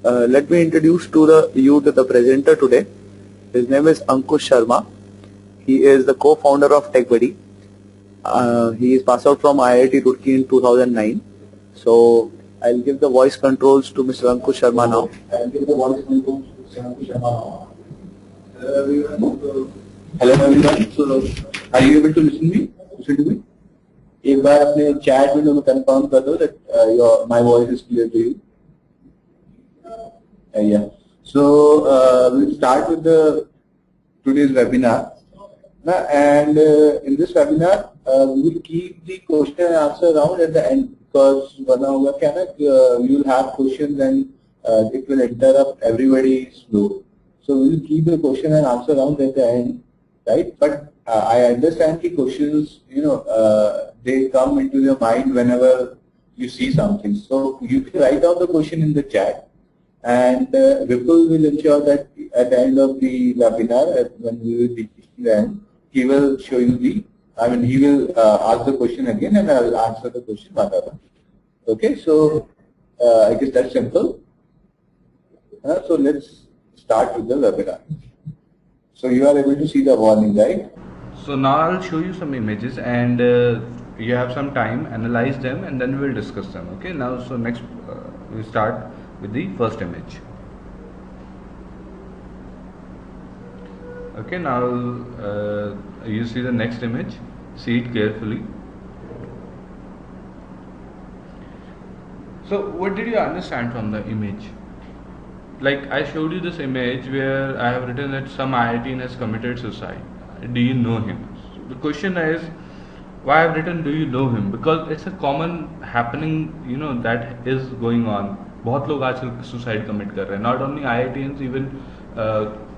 Let me introduce you to the presenter today. His name is Ankush Sharma. He is the co-founder of TechBuddy. He is passed out from IIT Roorkee in 2009. So I'll give the voice controls to Mr. Ankush Sharma now. Hello everyone. So are you able to listen to me? एक बार अपने chat window में confirm कर दो that my voice is clear to you. Yeah. So we'll start with today's webinar. And in this webinar, we will keep the question and answer round at the end, because you will have questions and it will interrupt everybody's flow. So we will keep the question and answer round at the end, right? But I understand the questions, they come into your mind whenever you see something. So you can write down the question in the chat, and Vipul will ensure that at the end of the webinar, when we will be teaching the end, he will show you he will ask the question again and I will answer the question one by one. Okay, so I guess that's simple. So let's start with the webinar. So you are able to see the warning, right? So now I'll show you some images, and you have some time, analyze them, and then we'll discuss them. Okay, now so next we start with the first image. Okay, now you see the next image. See it carefully. So what did you understand from the image? Like I showed you this image where I have written that some IITian has committed suicide. Do you know him? So the question is, why I've written do you know him? Because it's a common happening, that is going on. बहुत लोग आजकल suicide commit कर रहे हैं. Not only IITians, even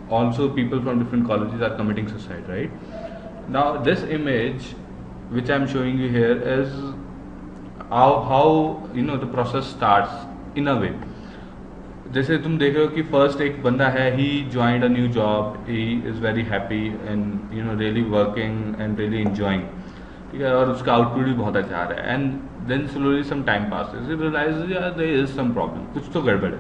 also people from different colleges are committing suicide, right? Now this image which I'm showing you here is how the process starts in a way. जैसे तुम देख रहे हो कि first एक बंदा है, he joined a new job, he is very happy and really working and really enjoying, ठीक है, और उसका आउटपुट भी बहुत अच्छा आ रहा है, and then slowly some time passes, he realizes there is some problem, कुछ तो गड़बड़ है.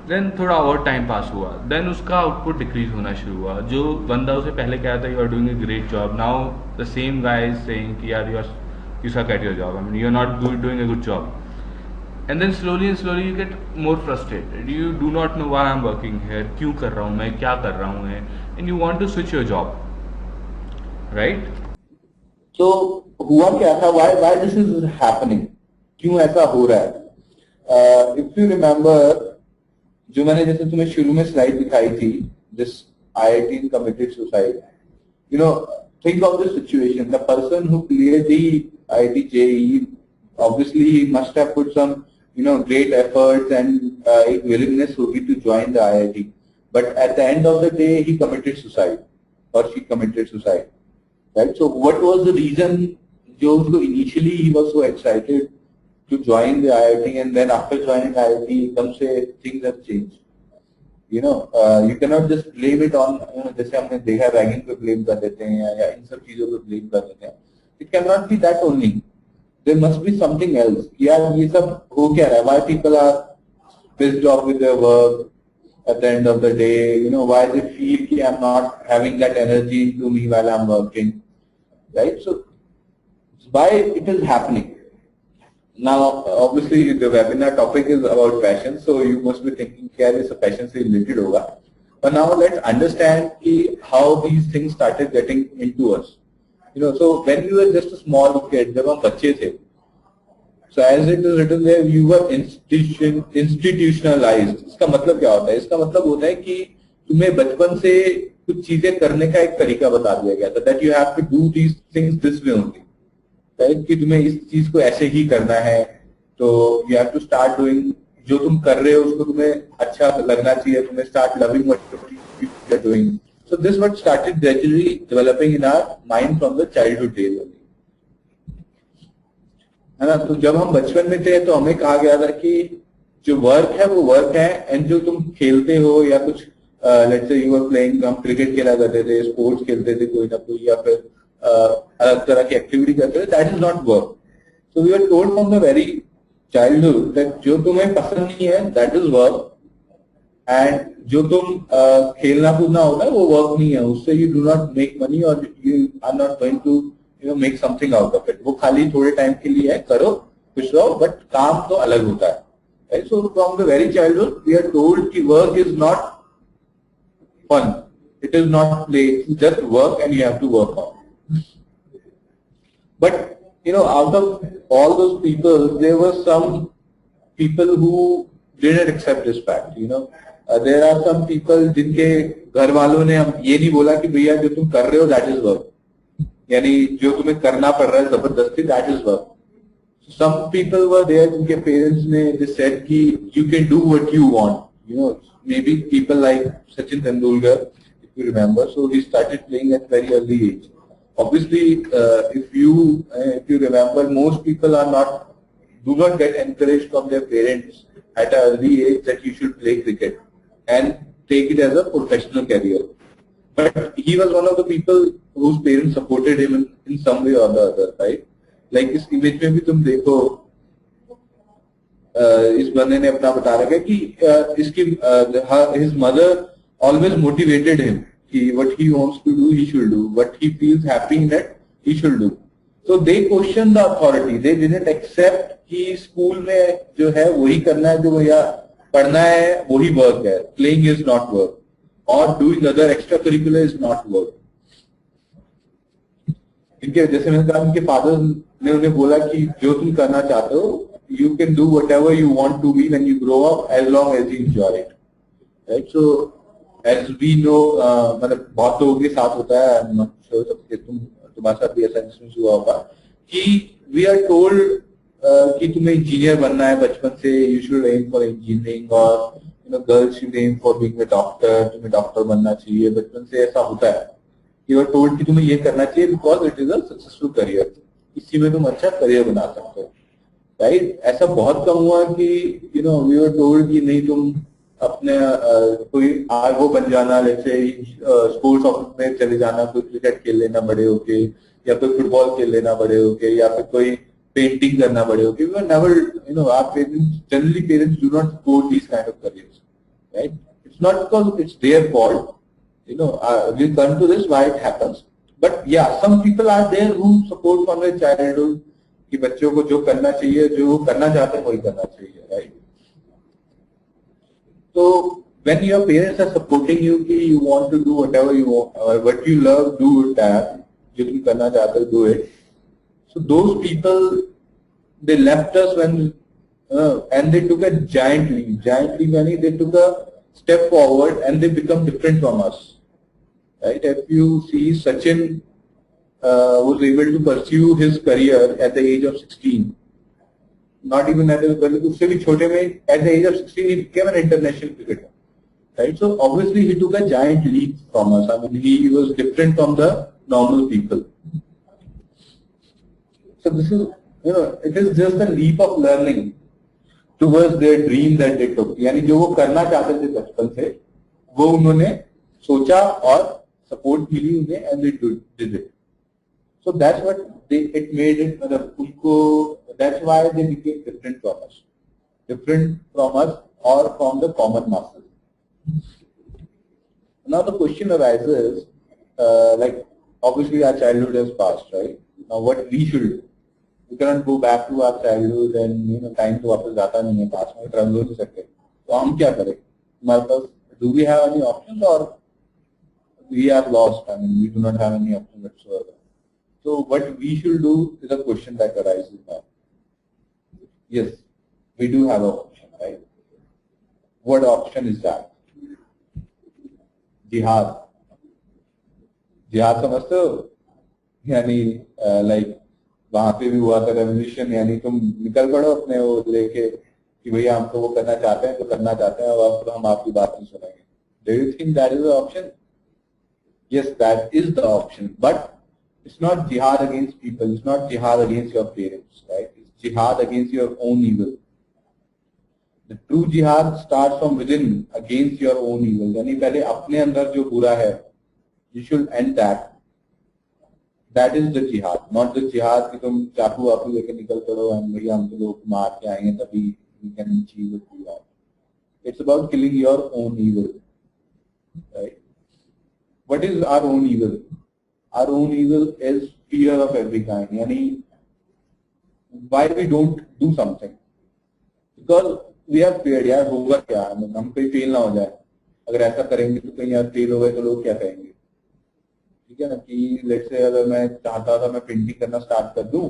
देन थोड़ा और टाइम पास हुआ, देन उसका आउटपुट डिक्रीज होना शुरू हुआ. जो बंदा उसे पहले कहा था you are doing a great job, now the same guy is saying कि यार you suck at your job, I mean you are not doing a good job. And then slowly you get more frustrated, you do not know why I am working here, क्यों कर रहा हूँ मैं, क्या कर रहा हूँ मैं, and you want to switch your job, right? तो हुआ क्या था, व्हाई दिस इज हैपनिंग, क्यों ऐसा हो रहा है? इफ यू रिमेम्बर, जो मैंने जैसे तुम्हें शुरू में स्लाइड दिखाई थी, this IIT committed suicide, think of the situation. The person who cleared the IIT JEE, obviously he must have put some great efforts and a willingness to join the IIT, but at the end of the day he committed suicide or she committed suicide, right? So what was the reason? Initially he was so excited to join the IIT, and then after joining IIT, some say things have changed. You cannot just blame it on, जैसे हमने देखा ragging पे blame कर देते हैं या इन सब चीजों पे blame कर देते हैं. It cannot be that only. There must be something else. यार ये सब हो क्या रहा है? Why people are pissed off with their work at the end of the day? Why they feel कि I'm not having that energy into me while I'm working, right? So why it is happening? Now, obviously, the webinar topic is about passion, so you must be thinking, "Kya is passion se related hoga?" But now let's understand how these things started getting into us. So when we were just a small kid, जब हम बच्चे थे, so as it is written there, you were institutionalized. इसका मतलब क्या होता है? इसका मतलब होता है कि तुम्हें बचपन से कुछ चीजें करने का एक तरीका बता दिया गया था, that you have to do these things this way only. कि तुम्हें इस चीज को ऐसे ही करना है, तो you have to start doing, जो तुम कर रहे हो उसको तुम्हें अच्छा लगना चाहिए, तुम्हें start loving what you are doing. So this what started gradually developing in our mind from the childhood days, है ना? तो जब हम बचपन में थे तो हमें कहा गया था कि जो वर्क है वो वर्क है, एंड जो तुम खेलते हो या कुछ let's say you are playing, हम क्रिकेट खेला करते थे, स्पोर्ट्स खेलते थे कोई ना कोई, या फिर अलग तरह की एक्टिविटी करते थे, that is not work. So we are told from the very childhood that जो तुम्हें पसंद नहीं है that is work, and जो तुम खेलना कूदना होता है वो वर्क नहीं है, उससे you do not make money or you are not going to make something out of it. वो खाली थोड़े टाइम के लिए है, करो खुश रहो, बट काम तो अलग होता है. Right? So from the very childhood we are told कि work is not fun, it is not play, it's just work and you have to work on. But out of all those people, there were some people who didn't accept this fact. There are some people जिनके घर वालों ने हम ये नहीं बोला कि भैया जो तुम कर रहे हो that is work, यानी जो तुम्हें करना पड़ रहा है जबरदस्ती that is work. Some people were there जिनके parents ने they said कि you can do what you want. Maybe people like Sachin Tendulkar, if you remember, so he started playing at very early age. Obviously, if you remember, most people do not get encouraged from their parents at an early age that you should play cricket and take it as a professional career. But he was one of the people whose parents supported him in some way or the other, right? Like इस image में भी तुम देखो, इस बंदे ने अपना बता रखा है कि इसकी his mother always motivated him. What he wants to do, he should do. What he feels happy in that, he should do. So they questioned the authority. They didn't accept कि स्कूल में जो है वही करना है, जो भैया पढ़ना है वही वर्क है. Playing is not work, or doing other extracurricular is not work. इनके जैसे मैंने कहा, उनके फादर ने उन्हें बोला कि जो तुम करना चाहते हो, you can do whatever you want to be when you grow up, as long as you enjoy it. Right? So as we know, मतलब बहुत लोगों के साथ होता है, I'm not sure तुम्हारे साथ भी ऐसा इंसिडेंस हुआ होगा कि we are told कि तुम्हें इंजीनियर बनना है बचपन से, you should aim for engineering, और girls should aim for being a doctor, तुम्हें डॉक्टर बनना चाहिए. बचपन से ऐसा होता है. You are told कि तुम्हें ये करना चाहिए because it is a successful career. इसी में तुम अच्छा करियर बना सकते हो. राइट? ऐसा बहुत कम हुआ कि we were told कि नहीं तुम अपने कोई वो बन जाना, जैसे स्पोर्ट्स ऑफिस में चले जाना, कोई क्रिकेट खेल लेना बड़े होके, या कोई फुटबॉल खेल लेना बड़े होके, या फिर कोई पेंटिंग करना बड़े होके. We were never, our parents, generally parents do not support these kind of careers. Right? It's not because it's their fault. We'll come to this why it happens. But yeah, some people are there who support from their childhood कि बच्चों को जो करना चाहिए, जो करना चाहते हैं वही करना चाहिए. Right? So when your parents are supporting you कि you want to do whatever you want, what you love, do that, जो तुम करना चाहते हो, do it. So those people, they left us when and they took a giant leap. Giant leap meaning they took a step forward and they become different from us. Right? If you see, Sachin was able to pursue his career at the age of 16. Not even at the उससे भी छोटे में, at the age of 16 he became an international cricketer. Right? So obviously he took a giant leap from us. I mean, he was different from the normal people. So this is, it is just a leap of learning towards their dream that they took. यानी जो वो करना चाहते थे बचपन से, वो उन्होंने सोचा और सपोर्ट मिली उन्हें, and they did it. So that's what it made it. मतलब उनको, that's why they became different from us or from the common masses. Now the question arises, like obviously our childhood has passed, right? Now what we should do? We cannot go back to our childhood and time तो वापस जाता नहीं है, पास में travel हो नहीं सकते. तो हम क्या करें? हमारे पास, do we have any options or we are lost? I mean, we do not have any options whatsoever. So what we should do is a question that arises now. Yes, we do have an option, right? What option is that? Jihad. Jihad समझते हो? यानी like वहाँ पे भी हुआ था revolution, यानी तुम निकल पड़ो अपने वो लेके कि भैया हम तो वो करना चाहते हैं तो करना चाहते हैं और अब हम आपकी बात नहीं सुनेंगे. Do you think that is the option? Yes, that is the option, but it's not jihad against people. It's not jihad against your parents, right? It's jihad against your own evil. The true jihad starts from within, against your own evil. यानी पहले अपने अंदर जो बुरा है, you should end that. That is the jihad, not the jihad कि तुम चाकू वाकू लेके निकल पड़ो and भैया हम तो लोग मार के आएंगे तभी we can achieve what we want. It's about killing your own evil, right? What is our own evil? Our own evil is fear of every kind. यानी why we don't do something? Because we are feared. यार होगा क्या? हम कहीं fail ना हो जाए. अगर ऐसा करेंगे तो कहीं यार फेल हो गए तो लोग क्या कहेंगे? ठीक है ना कि लेट्स से अगर मैं चाहता था मैं पेंटिंग करना स्टार्ट कर दूं,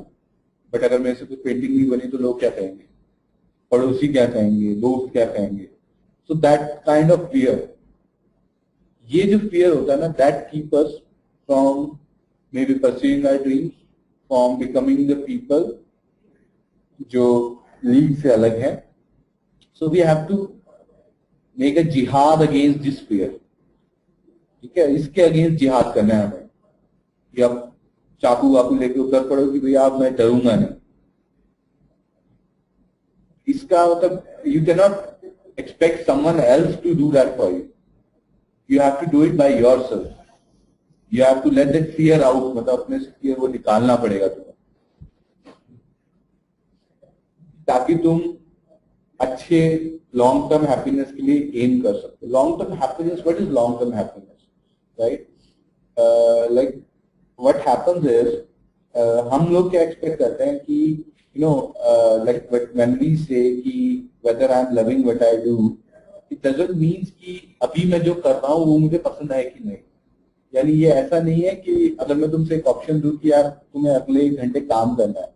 बट अगर मेरे से कुछ पेंटिंग नहीं बनी तो लोग क्या कहेंगे? पड़ोसी क्या कहेंगे? दोस्त क्या कहेंगे? So that kind of fear, ये जो फियर होता है ना, that keep us from maybe pursuing our dreams, from becoming the people जो लीग से अलग है. So we have to make a जिहाद अगेंस्ट दिस फियर. ठीक है, इसके अगेंस्ट जिहाद करना है हमें कि अब चाकू वाकू लेके उतर पड़ो कि भैया अब मैं डरूंगा नहीं. इसका मतलब you can not expect someone else to do that for you. You have to do it by yourself. You have to let that fear out. मतलब अपने से फियर वो निकालना पड़ेगा तुम्हें, ताकि तुम अच्छे लॉन्ग टर्म हैप्पीनेस के लिए एम कर सकते. Long term happiness, what is long term happiness? Right, like what happens is हम लोग क्या एक्सपेक्ट करते हैं कि you know like when we say कि whether I am loving what I do, it doesn't means कि अभी मैं जो कर रहा हूँ वो मुझे पसंद है कि नहीं. यानी ये ऐसा नहीं है कि अगर मैं तुमसे एक ऑप्शन दूं कि यार तुम्हें अगले 1 घंटे काम करना है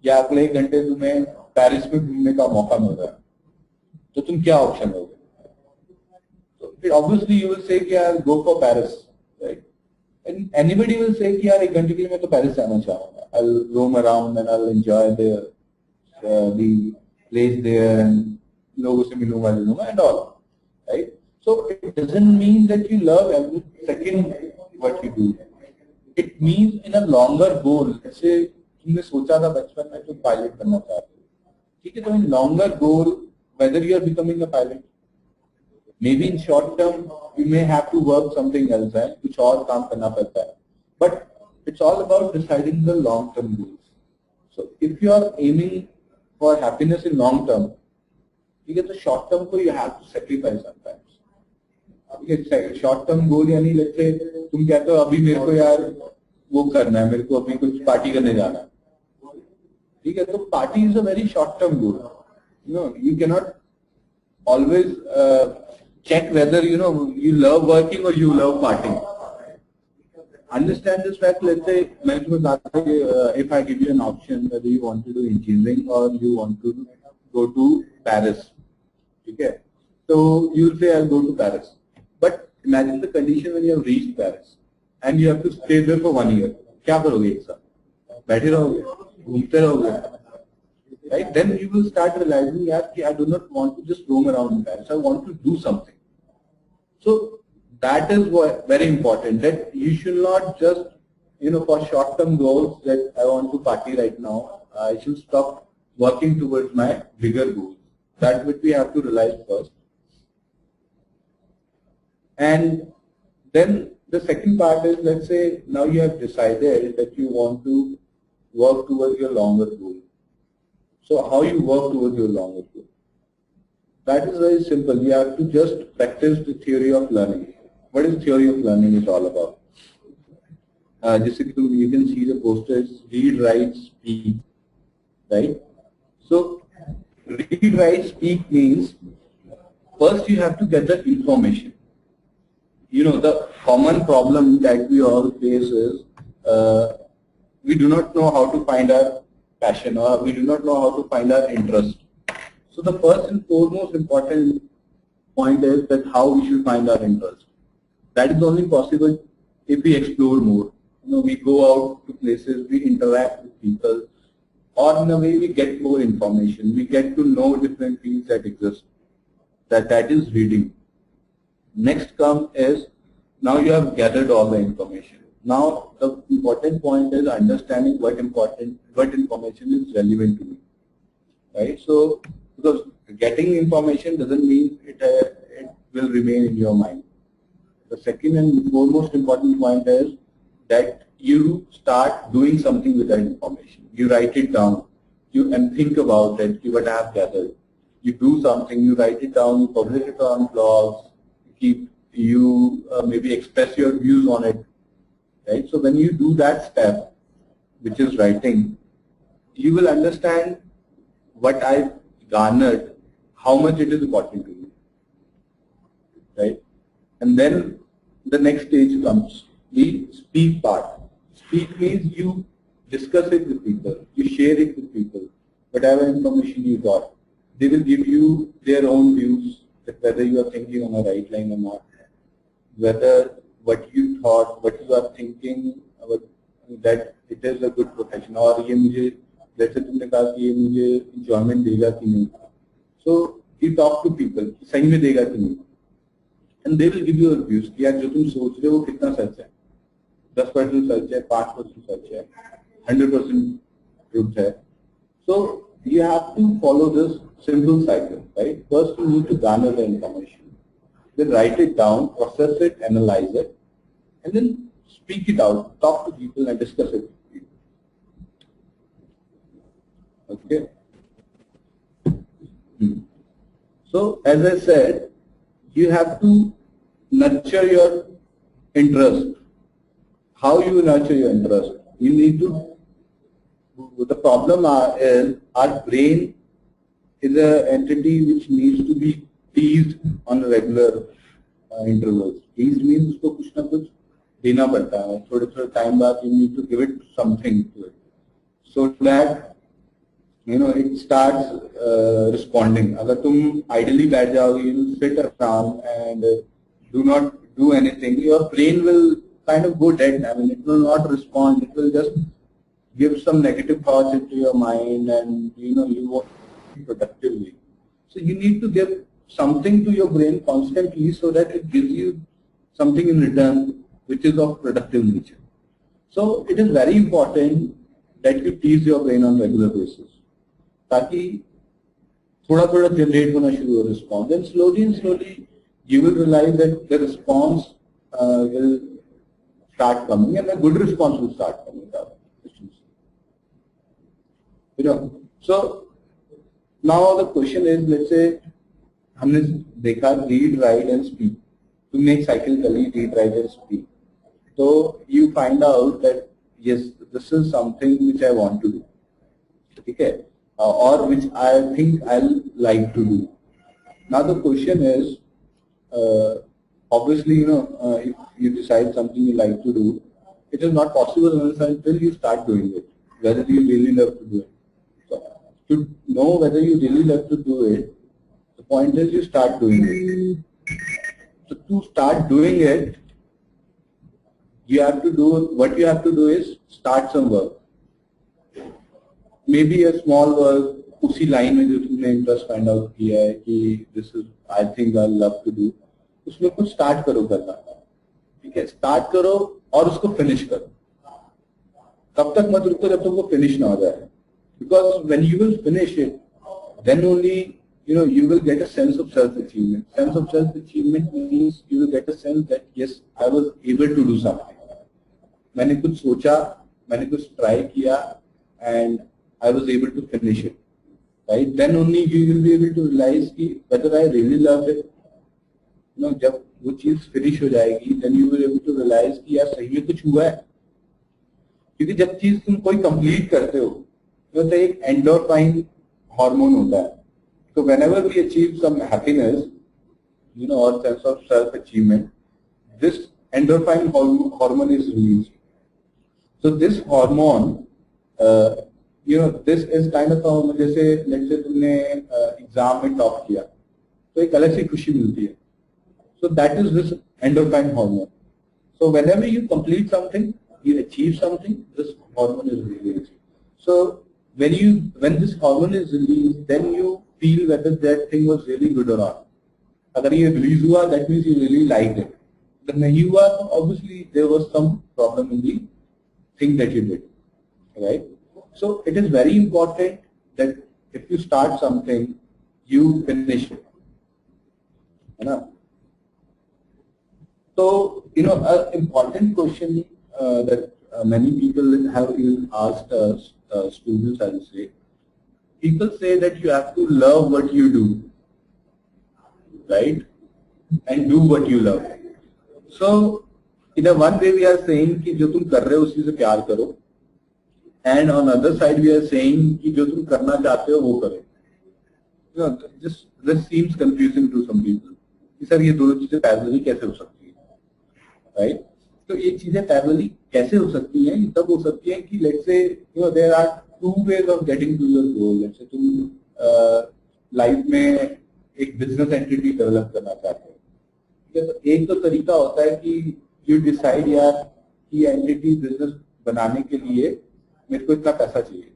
या अगले 1 घंटे तुम्हें पेरिस में घूमने का मौका मिल रहा है, तो तुम क्या ऑप्शन लोगे? तो ऑब्वियसली यू विल से कि यार go for Paris, right? And anybody will say कि यार 1 घंटे के लिए मैं तो पेरिस जाना चाहूंगा. I will roam around and I will enjoy there the place there and लोगों से मिलूंगा and all, right? So it doesn't mean that you love every second what you do. It means in a longer goal. जैसे तुमने सोचा था बचपन में तुम पायलट बनना चाहते हो, ठीक है, तो इन longer goal whether you are becoming a pilot, maybe in short term you may have to work something else है, कुछ और काम करना पड़ता है, but it's all about deciding the long term goals. So if you are aiming for happiness in long term, ठीक है, तो short term को you have to sacrifice sometimes. ठीक है, short term goal यानी let's say तुम कहते हो अभी मेरे को यार वो करना है, मेरे को अभी कुछ पार्टी करने जाना है, ठीक है, तो party is a very short term goal. You know, you cannot always check whether you love working or you love partying. Understand this fact. Let's say, if I give you an option whether you want to do engineering or you want to go to Paris, okay? So you will say I'll go to Paris. But imagine the condition when you have reached Paris and you have to stay there for 1 year. क्या करोगे एक साथ? बैठे रहोगे, घूमते रहोगे. Right? Then you will start realizing that I do not want to just roam around in Paris. I want to do something. So that is very important, that you should not just, for short-term goals that I want to party right now, I should stop working towards my bigger goals. That which we have to realize first. And then the second part is, let's say now you have decided that you want to work towards your longer goal. So how you work towards your longer goal? That is very simple. You have to just practice the theory of learning. What is theory of learning is all about? Just you can see the posters, read, write, speak, right? So read, write, speak means first you have to get the information. The common problem that we all face is we do not know how to find our passion, or we do not know how to find our interest. So the first and foremost important point is that how we should find our interest. That is only possible if we explore more. We go out to places, we interact with people, or in a way we get more information. We get to know different fields that exist. That is reading. Next come is, now you have gathered all the information. Now the important point is understanding what information is relevant to me, right? So because getting information doesn't mean it will remain in your mind. The second and foremost important point is that you start doing something with that information. You write it down, and think about it, what I have gathered. You do something, you write it down, you publish it on blogs, you maybe express your views on it, right? So when you do that step, which is writing, you will understand what I've garnered, how much it is important to you, right? And then the next stage comes, the speak part. Speak means you discuss it with people, you share it with people, whatever information you got. They will give you their own views, that whether you are thinking on the right line or not, whether what you thought, what you are thinking, that it is a good profession, or ये मुझे जैसे तुमने कहा कि ये मुझे enjoyment देगा कि नहीं. So you talk to people, सही में देगा कि नहीं, and they will give you views कि यार जो तुम सोच रहे हो कितना सच है, 10% सच है, 5% सच है, 100% truth है. So you have to follow this simple cycle, right? First you need to garner the information, then write it down, process it, analyze it, and then speak it out, talk to people and discuss it with people. Okay. So as I said, you have to nurture your interest. How you nurture your interest? You need to, the problem is our brain is an entity which needs to be teased on regular intervals. Teased means उसको कुछ ना कुछ देना पड़ता है, थोड़े time बाद you need to give it something to it, so that it starts responding. अगर तुम idly बैठ जाओगे, you sit around and do not do anything, your brain will kind of go dead. I mean, it will not respond. It will just give some negative thoughts into your mind, and you won't think productively. So you need to give something to your brain constantly so that it gives you something in return which is of productive nature. So it is very important that you tease your brain on regular basis, ताकि थोड़ा generate होना शुरू हो response. Then slowly and slowly you will realize that the response will start coming, and a good response will start coming out. So now the question is, let's say हमने देखा read, write and speak. तुमने एक cycle करी, read, write and speak. So you find out that yes, this is something which I want to do, okay, or which I think I'll like to do. Now the question is, obviously, if you decide something you like to do, it is not possible until you start doing it, whether you really love to do it. So to know whether you really love to do it, the point is you start doing it. So to start doing it, what you have to do is start some work. Maybe a small work, उसी line में जो तुमने interest find out किया है कि this is I think I love to do, उसमें कुछ start करो करना, ठीक है? Start करो और उसको finish करो. तब तक मत रुको जब तक वो finish ना हो जाए. Because when you will finish it, then only you will get a sense of self-achievement. Sense of self-achievement means you will get a sense that yes, I was able to do something. मैंने कुछ सोचा, मैंने कुछ try किया, and I was able to finish it. Right? Then only you will be able to realize कि whether I really loved it. जब वो चीज finish हो जाएगी, then you will be able to realize कि यार सही में कुछ हुआ है. क्योंकि जब चीज तुम कोई complete करते हो, तो एक endorphin hormone होता है. So whenever we achieve some happiness, or sense of self-achievement, this endorphin hormone is released. So this hormone, this is kind of जैसे let's say तुमने exam में top किया, तो एक अलग सी खुशी मिलती है. So that is this endorphin hormone. So whenever you complete something, you achieve something, this hormone is released. So when this hormone is released, then you feel whether that thing was really good or not. अगर ये release हुआ, that means you really liked it. अगर नहीं हुआ, obviously there was some problem in the thing that you did, right? So it is very important that if you start something, you finish it. So an important question that many people have even asked us, students, I will say, people say that you have to love what you do, right? And do what you love. So, in a one way we are saying कि जो तुम कर रहे हो उसी से प्यार करो, and on other side we are saying कि जो तुम करना चाहते हो वो करो. You know, this seems confusing to some people. कि सर ये दोनों चीजें पैरेलली कैसे हो सकती है, right? तो ये चीजें पैरेलली कैसे हो सकती हैं? तब हो सकती है कि let's say there are two ways of getting to your goal. Let's say तुम लाइफ में एक बिजनेस एंटिटी डेवलप करना चाहते हो, ठीक है? तो एक तो तरीका होता है कि यू डिसाइड यार कि एंटिटी बिजनेस बनाने के लिए मेरे को इतना पैसा चाहिए,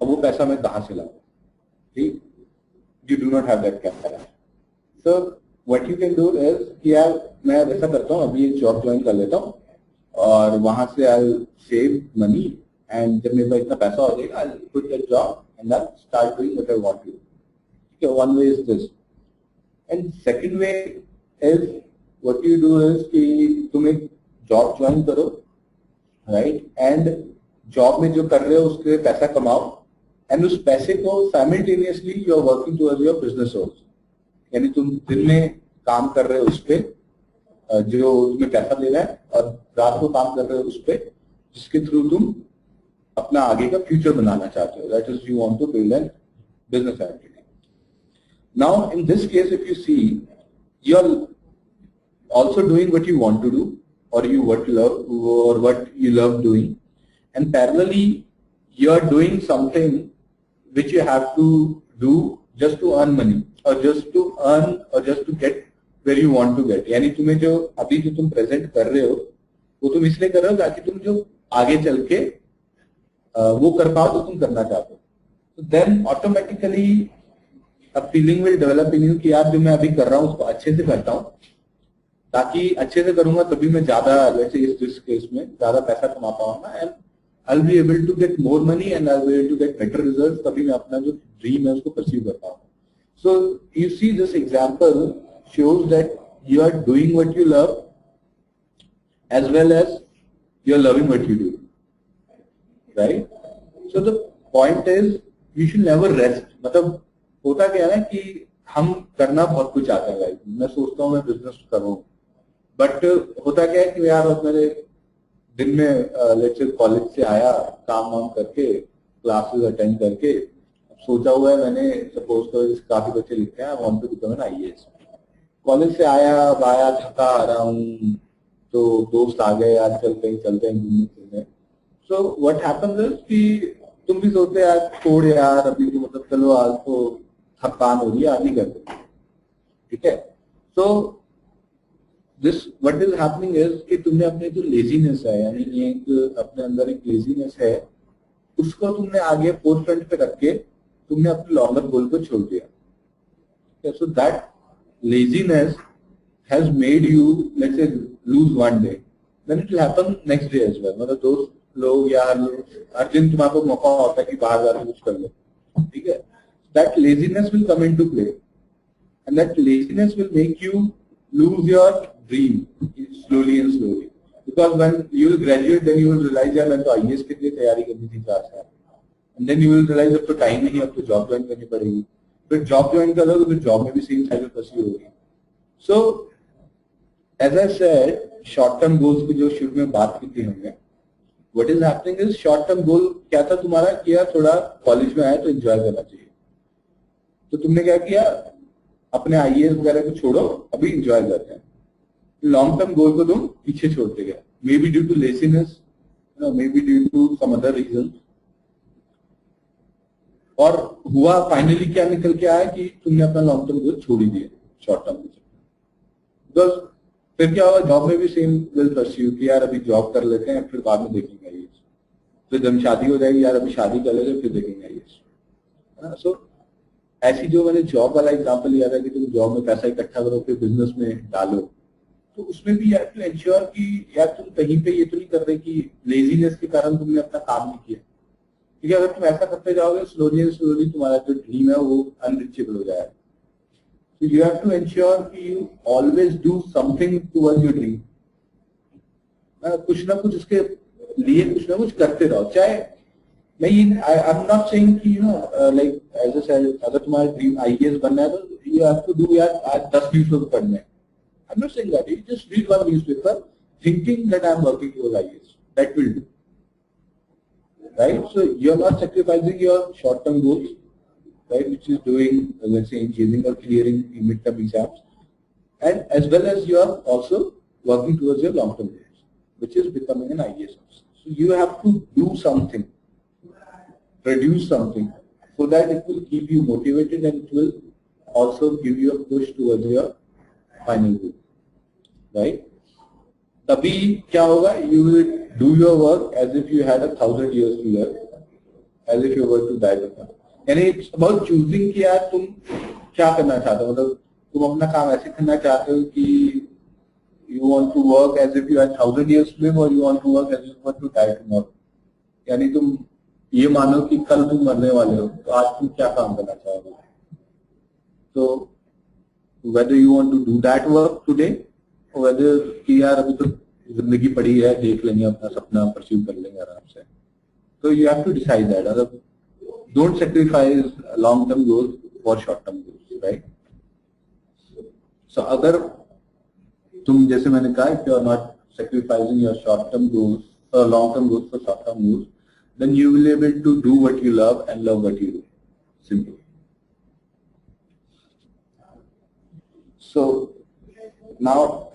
अब वो पैसा मैं कहाँ से लाऊं, ठीक? You do not have that capital. So what you can do is कि यार मैं ऐसा करता हूँ, अभी एक जॉब ज्वाइन कर लेता हूँ और वहां से I'll save money, and जब मेरे पास इतना पैसा हो जाएगा I'll quit that job and I'll start doing what I want to do. Okay, one way is this, and second way is what you do is कि तुम एक जॉब ज्वाइन करो, right? And जॉब में जो कर रहे हो उसके पैसा कमाओ, एंड उस पैसे को simultaneously you are working towards your business goals. यानी तुम दिन में काम कर रहे हो उस पे जो तुम्हें पैसा दे रहा है, और रात को काम कर रहे हो उस पे जिसके थ्रू तुम अपना आगे का फ्यूचर बनाना चाहते हो. That is you want to build an business entity. Now in this case if you see, you are also doing what you want to do, or what you love doing, and parallelly you are doing something which you have to do just to earn money, or just to get where you want to get. यानी तुम्हें जो अभी जो तुम present कर रहे हो वो तुम इसलिए कर रहे हो ताकि तुम जो आगे चल के वो कर पाओ तो तुम करना चाहते हो. So then automatically a feeling will develop in you कि यार जो मैं अभी कर रहा हूँ उसको अच्छे से करता हूँ, ताकि अच्छे से करूंगा तभी मैं ज्यादा, वैसे इस केस में ज्यादा पैसा कमा पाऊंगा, and I'll be able to get more money and I'll be able to get better results. तभी मैं अपना जो ड्रीम है उसको परसीव कर पाऊंगा. So you see this example shows that you are doing what you love as well as you are loving what you do, right? So the point is you should never rest. मतलब होता क्या है कि हम करना बहुत कुछ चाहते हैं लाइफ में. मैं सोचता हूँ मैं बिजनेस करूँ, बट होता क्या है कि यार मेरे दिन में लेक्चर कॉलेज से आया, काम वाम करके, क्लासेस अटेंड करके, सोचा हुआ है मैंने, सपोज करो काफी बच्चे लिखते हैं I want to become an IAS. College से आया थका आ रहा हूँ, तो दोस्त आ गए यार चल कहीं चलते हैं घूमने फिरने. सो व्हाट हैपेंस इज कि तुम भी सोचते यार छोड़ यार अभी तो, मतलब चलो आज तो थकान हो रही है आज नहीं करते, ठीक है? सो this what is happening is कि तुमने अपने जो लेजीनेस है, यानी एक अपने अंदर एक लेजीनेस है, उसको तुमने आगे फोर फ्रंट पे रख के तुमने अपने लॉन्गर गोल को छोड़ दिया. So that laziness has made you let's say lose one day, then it will happen next day as well. मतलब दोस्त लोग या हर दिन तुम्हारे मौका होता है कि बाहर जाकर कुछ कर लो, ठीक है? That laziness will come into play, and that laziness will make you lose your dream slowly and slowly, because when you will graduate then you will realize यार मैं तो आईएएस के लिए तैयारी करनी थी 4 साल, and then you will realize अब तो टाइम नहीं, अब तो जॉब ज्वाइन करनी पड़ेगी. फिर जॉब ज्वाइन कर लो तो फिर जॉब में भी सेम साइकिल परस्यू होगी. So as I said, short term goals की जो शुरू में बात की थी हमने, what is happening is short term goal क्या था तुम्हारा कि यार थोड़ा कॉलेज में आया तो एंजॉय करना चाहिए. तो तुमने क्या किया, अपने आईएएस वगैरह को छोड़ो, अभी एंजॉय करते हैं. लॉन्ग टर्म गोल को तुम पीछे छोड़ते गए, maybe due to laziness, maybe due to some other reason. और हुआ फाइनली क्या निकल के आया कि तुमने अपना लॉन्ग टर्म गोल छोड़ ही दिया शॉर्ट टर्म के. बिकॉज फिर क्या होगा, जॉब में भी सेम विल परस्यू कि यार अभी जॉब कर लेते हैं फिर बाद में देखेंगे आईएएस. फिर जब शादी हो जाएगी यार अभी शादी कर लेते फिर देखेंगे आईएएस. सो ऐसी जो मैंने जॉब वाला एग्जांपल लिया था कि तुम जॉब में पैसा इकट्ठा करो फिर बिजनेस में डालो, तो उसमें भी यार टू एंश्योर कि यार तुम कहीं पे ये तो नहीं कर रहे कि लेजीनेस के कारण तुमने अपना काम नहीं किया. ठीक है, अगर तुम ऐसा करते जाओगे स्लोली तुम्हारा जो ड्रीम है वो अनरीचेबल हो जाएगा. So you have to ensure कि you always do something towards your dream. कुछ ना कुछ उसके लिए कुछ ना कुछ करते रहो, चाहे मैं ये आई एम नॉट सेइंग कि लाइक एज अ सेड अगर तुम्हारा ड्रीम आईएएस बनना है तो यू हैव टू डू यार आज 10 न्यूज़पेपर पढ़ने हैं. I am not saying that. You just read one newspaper thinking that I am working towards IAS. That will do. Right? So you are not sacrificing your short-term goals, right, which is doing, let's say, engineering or clearing midterm exams, and as well as you are also working towards your long-term goals, which is becoming an IAS officer. So you have to do something, produce something, so that it will keep you motivated and it will also give you a push towards your final goal, right? तभी क्या होगा, you will do your work as if you had 1,000 years to live, as if you were to die tomorrow. यानी it's about choosing कि यार तुम क्या करना चाहते हो, मतलब तुम अपना काम ऐसे करना चाहते हो कि you want to work as if you had 1,000 years to live or you want to work as if you were to die tomorrow. यानी तुम ये मानो कि कल तुम मरने वाले हो, तो आज तुम क्या काम करना चाहोगे. तो whether you want to do that work today, whether कि यार अभी तो जिंदगी पड़ी है, देख लेंगे अपना सपना, परस्यू कर लेंगे आराम से. तो you have to decide that. मतलब don't sacrifice long term goals for short term goals, right? So अगर तुम जैसे मैंने कहा, if you are not sacrificing your short term goals or long term goals for short term goals, then you will be able to do what you love and love what you do. Simple. So now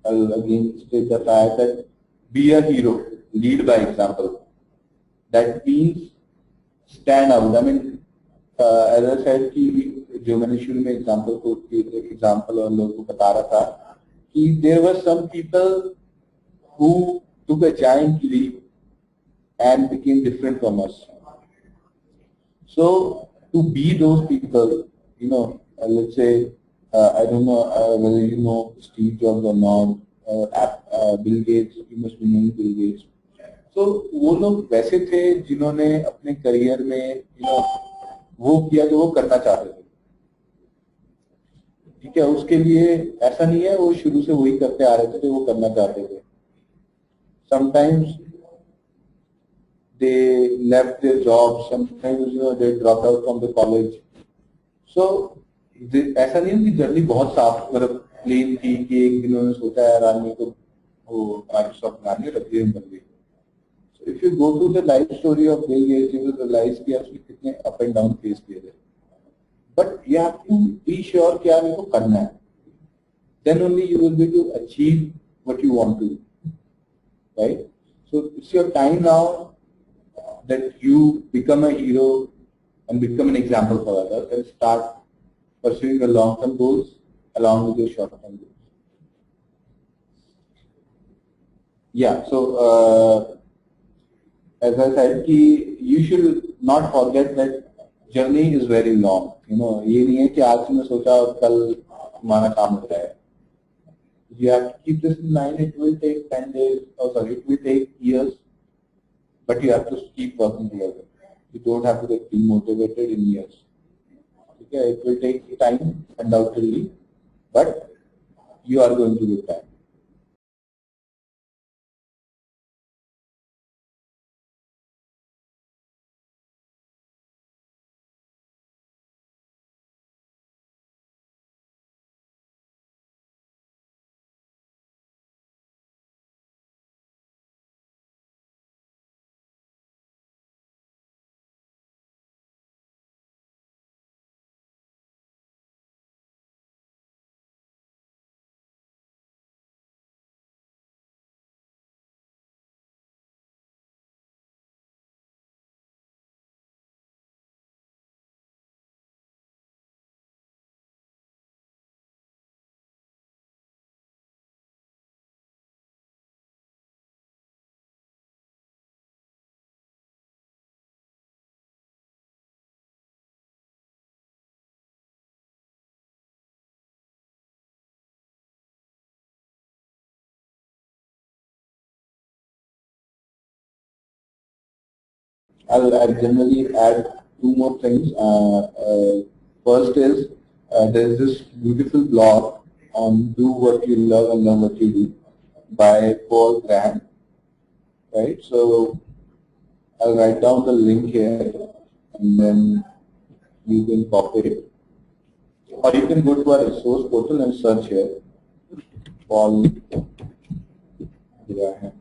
I'll again state the fact that be a hero, lead by example. That means stand out. I mean, as I said कि जो मैंने शुरू में example quote किए थे, example और लोगों को बता रहा था कि there were some people who took a giant leap and became different from us. So to be those people, let's say, I don't know whether you know Steve Jobs or not, Bill Gates, you must be knowing Bill Gates. So वो लोग वैसे थे जिन्होंने अपने career में वो किया जो वो करना चाहते थे. ठीक है, उसके लिए ऐसा नहीं है वो शुरू से वही करते आ रहे थे जो वो करना चाहते थे. Sometimes they left their jobs, sometimes they dropped out from the college. So ऐसा नहीं है कि जर्नी बहुत साफ मतलब प्लेन थी कि एक दिन उन्होंने सोचा यार आदमी को वो माइक्रोसॉफ्ट बनानी है, रखिए बन गई. So if you go through the life story of Bill Gates, you will realize कि उसने कितने up and down फेस किए थे. But you have to be sure कि यार इनको करना है. Then only you will be to achieve what you want to do. Right? So it's your time now that you become a hero and become an example for others and start pursuing your long-term goals along with your short-term goals. Yeah, so as I said, you should not forget that journey is very long. ये नहीं है कि आज से मैं सोचा और कल तुम्हारा काम हो जाए. You have to keep this in mind. It will take 10 days, it will take years, but you have to keep working together. You don't have to get demotivated in years. Okay, it will take time, undoubtedly, but you are going to get time. I'll generally add two more things. First is there is this beautiful blog on Do What You Love and Love What You Do by Paul Graham. right? So I'll write down the link here, and then you can copy it, or you can go to our resource portal and search here. Paul, here I have.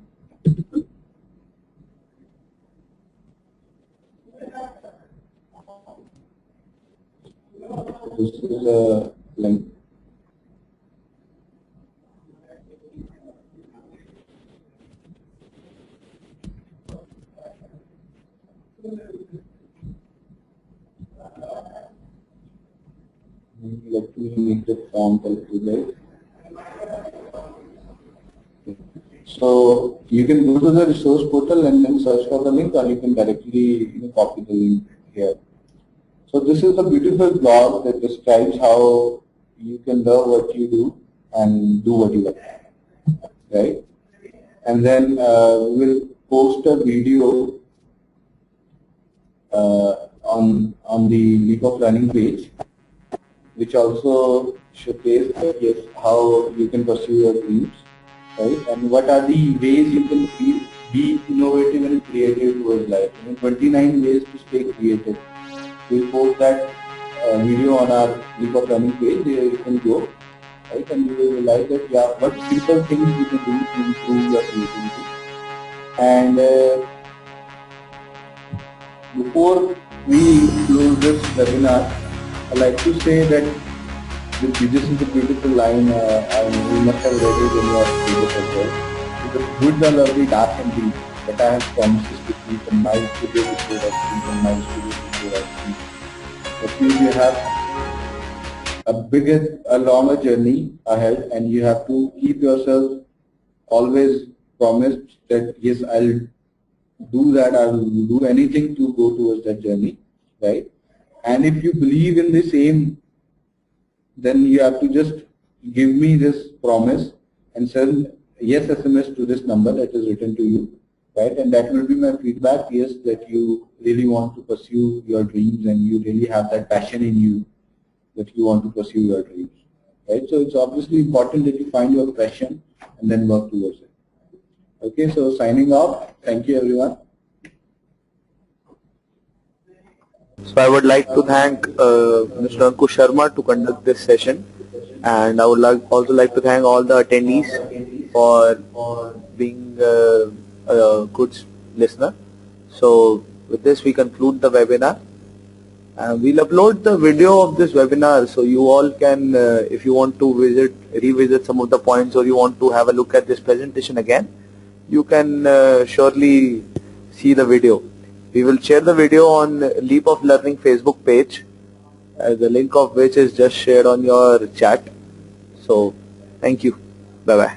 This is a link. Let me make the font a little bit. So you can go to the resource portal and then search for the link, or you can directly copy the link here. So this is a beautiful blog that describes how you can love what you do and do what you love, right? And then we will post a video on the Leap of Learning page, which also showcases how you can pursue your dreams, right? And what are the ways you can be innovative and creative towards life. 29 ways to stay creative. We'll post that video on our Leap of Learning page. There you can go, right? And you will realize that what simple things you can do to improve your creativity. And before we close this webinar, I'd like to say that this is a beautiful line, and we must have read it in your pages as well. The goods are lovely, dark and deep, but I have promises to keep, and my studio before I sleep, and my studio before I sleep. That means you have a longer journey ahead, and you have to keep yourself always promised that yes, I'll do that, I will do anything to go towards that journey, right? And if you believe in the same, then you have to just give me this promise and send yes SMS to this number that is written to you, right? And that will be my feedback, yes, that you really want to pursue your dreams and you really have that passion in you that you want to pursue your dreams, right? So it's obviously important that you find your passion and then work towards it. Okay, so signing off. Thank you, everyone. So I would like to thank Mr. Ankush Sharma to conduct this session, and I would also like to thank all the attendees for being a good listener. So with this we conclude the webinar. We'll upload the video of this webinar, so you all can, if you want to revisit some of the points, or you want to have a look at this presentation again, you can surely see the video. We will share the video on Leap of Learning Facebook page, the link of which is just shared on your chat. So thank you. Bye bye.